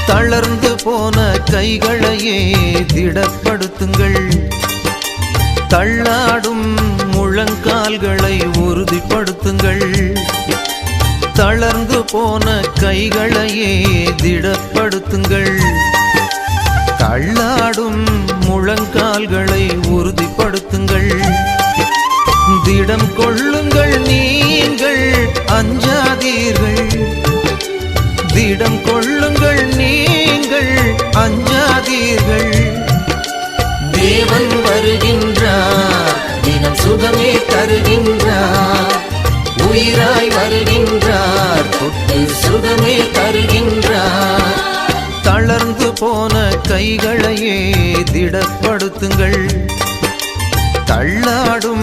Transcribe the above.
தளர்ந்து போன கைகளையே திடப்படுத்துங்கள். தள்ளாடும் முழங்கால்களை உறுதிப்படுத்துங்கள். தளர்ந்து போன கைகளையே திடப்படுத்துங்கள். தள்ளாடும் முழங்கால்களை உறுதிப்படுத்துங்கள். திடம் கொள்ளுங்கள், நீங்கள் அஞ்சாதீர்கள். திடம் கொள்ளுங்கள், நீங்கள் அஞ்சாதீர்கள். தேவன் வருகின்றார், தினம் சுகமே தருகின்றார். உயிராய் வருகின்றார், தொட்டு சுகமே தருகின்றார். தளர்ந்து போன கைகளையே திடப்படுத்துங்கள். தள்ளாடும்